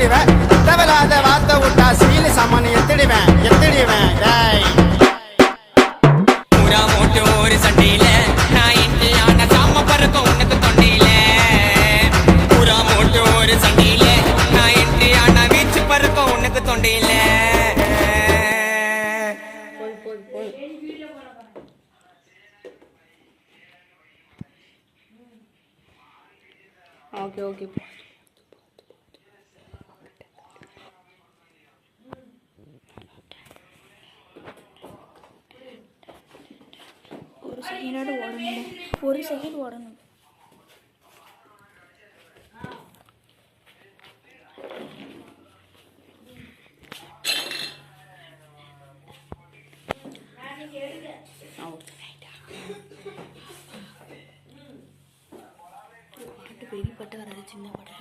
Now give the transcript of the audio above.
எத்திடுவேன் தேவையில்லாத வார்த்தை விட்டா சீனி சாமான் எத்திடுவேன் டேய் பூரா மூட்டு ஒரு சண்டையில நான் இன்று ஆன சாம பறக்கும் உனக்கு தொண்டையில பூரா மூட்டு ஒரு சண்டையில நான் இன்று ஆன வீச்சு பறக்கும் உனக்கு தொண்டையில ஓகே ஓகே ஒரு செகண்ட் ஓடணும் பெரிய பட்டு வராது சின்ன படம்